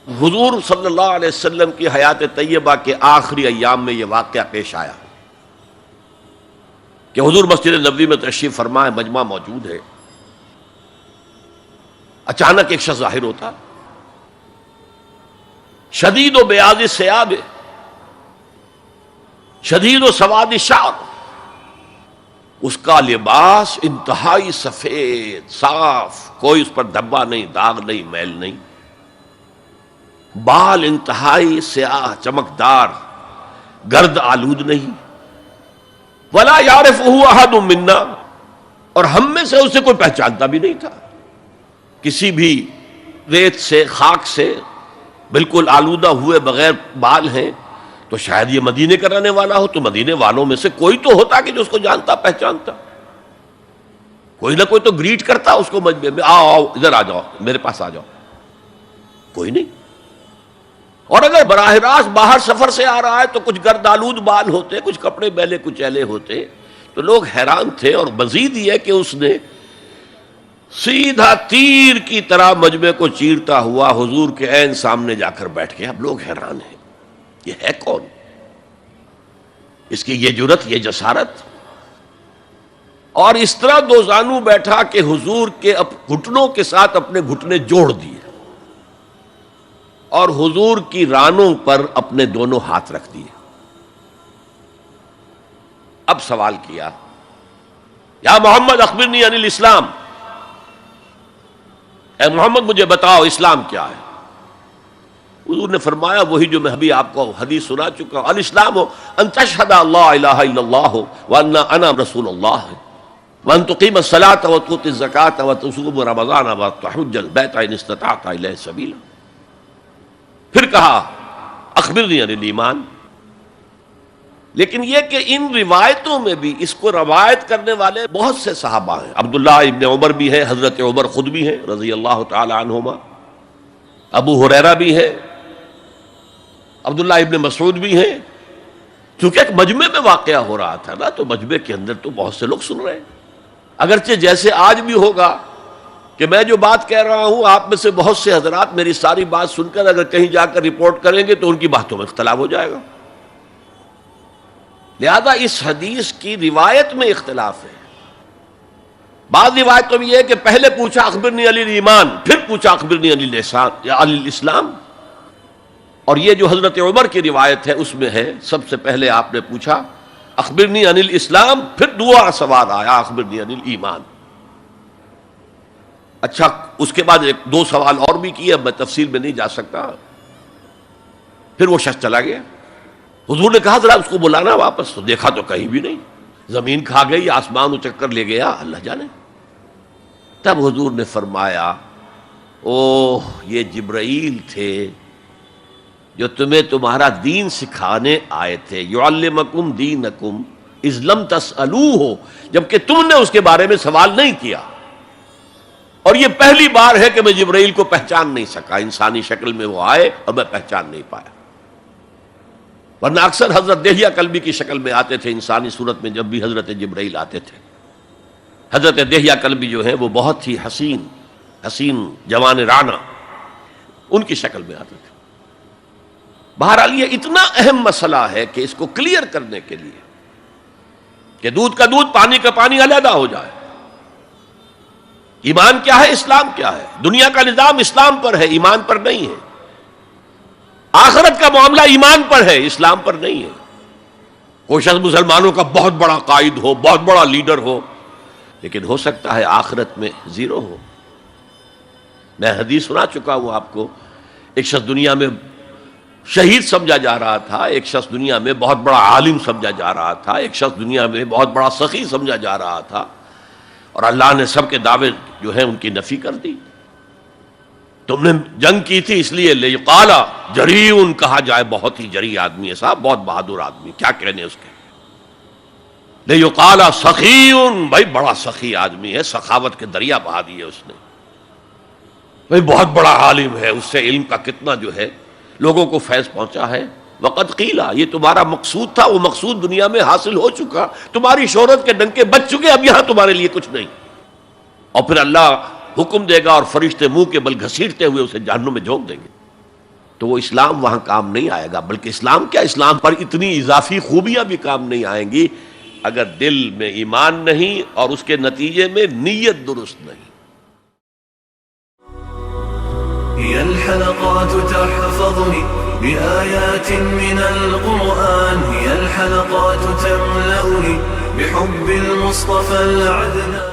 حضور صلی اللہ علیہ وسلم کی حیات طیبہ کے آخری ایام میں یہ واقعہ پیش آیا کہ حضور مسجد نبوی میں تشریف فرما ہے، مجمع موجود ہے، اچانک ایک شخص ظاہر ہوتا، شدید و بیاض ثیاب، شدید و سواد شعر، اس کا لباس انتہائی سفید صاف، کوئی اس پر دھبا نہیں، داغ نہیں، میل نہیں، بال انتہائی سیاہ چمکدار، گرد آلود نہیں، ولا یعرفہ احد منا، اور ہم میں سے اسے کوئی پہچانتا بھی نہیں تھا، کسی بھی ریت سے خاک سے بالکل آلودہ ہوئے بغیر بال ہیں، تو شاید یہ مدینے کا رہنے والا ہو، تو مدینے والوں میں سے کوئی تو ہوتا کہ جو اس کو جانتا پہچانتا، کوئی نہ کوئی تو گریٹ کرتا اس کو مجمع میں، آؤ آؤ ادھر آ جاؤ، میرے پاس آ جاؤ، کوئی نہیں۔ اور اگر براہ راست باہر سفر سے آ رہا ہے تو کچھ گرد آلود بال ہوتے، کچھ کپڑے میلے کچیلے ہوتے، تو لوگ حیران تھے، اور مزید یہ کہ اس نے سیدھا تیر کی طرح مجمع کو چیرتا ہوا حضور کے عین سامنے جا کر بیٹھ گیا۔ اب لوگ حیران ہیں، یہ ہے کون؟ اس کی یہ جرت، یہ جسارت، اور اس طرح دو زانو بیٹھا کہ حضور کے گھٹنوں کے ساتھ اپنے گھٹنے جوڑ دیے اور حضور کی رانوں پر اپنے دونوں ہاتھ رکھ دیے۔ اب سوال کیا، یا محمد اخبرنی عن الاسلام، اے محمد مجھے بتاؤ اسلام کیا ہے؟ حضور نے فرمایا وہی جو میں ابھی آپ کو حدیث سنا چکا ہوں، الاسلام ان تشہد اللہ الہ الا اللہ وان انا رسول اللہ وان تقیم الصلاۃ وتؤتی الزکاۃ وتصوم رمضان وتحج البیت ان استطعت الیہ سبیلا۔ پھر کہا اخبرنی عن الایمان، لیکن یہ کہ ان روایتوں میں بھی اس کو روایت کرنے والے بہت سے صحابہ ہیں، عبداللہ ابن عمر بھی ہے، حضرت عمر خود بھی ہیں رضی اللہ تعالی عنہما، ابو ہریرہ بھی ہے، عبداللہ ابن مسعود بھی ہیں، کیونکہ ایک مجمع میں واقعہ ہو رہا تھا نا، تو مجمع کے اندر تو بہت سے لوگ سن رہے ہیں، اگرچہ جیسے آج بھی ہوگا کہ میں جو بات کہہ رہا ہوں آپ میں سے بہت سے حضرات میری ساری بات سن کر اگر کہیں جا کر رپورٹ کریں گے تو ان کی باتوں میں اختلاف ہو جائے گا، لہذا اس حدیث کی روایت میں اختلاف ہے۔ بعض روایتوں میں یہ ہے کہ پہلے پوچھا اخبرنی عن الایمان، پھر پوچھا اخبرنی عن الاسلام، اور یہ جو حضرت عمر کی روایت ہے اس میں ہے سب سے پہلے آپ نے پوچھا اخبرنی عن الاسلام، پھر دوسرا سوال آیا اخبرنی عن الایمان۔ اچھا، اس کے بعد ایک دو سوال اور بھی کیے، اب میں تفصیل میں نہیں جا سکتا۔ پھر وہ شخص چلا گیا، حضور نے کہا ذرا اس کو بلانا واپس، تو دیکھا تو کہیں بھی نہیں، زمین کھا گئی، آسمان اچک کر لے گیا، اللہ جانے۔ تب حضور نے فرمایا اوہ یہ جبرائیل تھے جو تمہیں تمہارا دین سکھانے آئے تھے، یعلمکم دینکم اذ لم تسألوہ، جبکہ تم نے اس کے بارے میں سوال نہیں کیا، اور یہ پہلی بار ہے کہ میں جبرائیل کو پہچان نہیں سکا، انسانی شکل میں وہ آئے اور میں پہچان نہیں پایا، ورنہ اکثر حضرت دہیہ کلبی کی شکل میں آتے تھے انسانی صورت میں، جب بھی حضرت جبرائیل آتے تھے۔ حضرت دہیہ کلبی جو ہے وہ بہت ہی حسین جوان رانا، ان کی شکل میں آتے تھے۔ بہرحال یہ اتنا اہم مسئلہ ہے کہ اس کو کلیئر کرنے کے لیے کہ دودھ کا دودھ پانی کا پانی علیحدہ ہو جائے، ایمان کیا ہے، اسلام کیا ہے، دنیا کا نظام اسلام پر ہے، ایمان پر نہیں ہے، آخرت کا معاملہ ایمان پر ہے، اسلام پر نہیں ہے۔ کوئی شخص مسلمانوں کا بہت بڑا قائد ہو، بہت بڑا لیڈر ہو، لیکن ہو سکتا ہے آخرت میں زیرو ہو۔ میں حدیث سنا چکا ہوں آپ کو، ایک شخص دنیا میں شہید سمجھا جا رہا تھا، ایک شخص دنیا میں بہت بڑا عالم سمجھا جا رہا تھا، ایک شخص دنیا میں بہت بڑا سخی سمجھا جا رہا تھا، اور اللہ نے سب کے دعوے جو ہیں ان کی نفی کر دی۔ تم نے جنگ کی تھی اس لیے لیقال جریء، کہا جائے بہت ہی جری آدمی ہے صاحب، بہت بہادر آدمی، کیا کہنے اس کے، لیقال سخی، بھائی بڑا سخی آدمی ہے، سخاوت کے دریا بہا دیے اس نے، بھائی بہت بڑا عالم ہے، اس سے علم کا کتنا جو ہے لوگوں کو فیض پہنچا ہے۔ وقد قیلا، یہ تمہارا مقصود تھا، وہ مقصود دنیا میں حاصل ہو چکا، تمہاری شہرت کے ڈنکے بج چکے، اب یہاں تمہارے لیے کچھ نہیں۔ اور پھر اللہ حکم دے گا اور فرشتے منہ کے بل گھسیٹتے ہوئے اسے جہنم میں جھونک دیں گے۔ تو وہ اسلام وہاں کام نہیں آئے گا. بلکہ اسلام کیا، اسلام پر اتنی اضافی خوبیاں بھی کام نہیں آئیں گی اگر دل میں ایمان نہیں اور اس کے نتیجے میں نیت درست نہیں. هي الحلقات تحفظني بآيات من القرآن، هي الحلقات تملأني بحب المصطفى العدنان.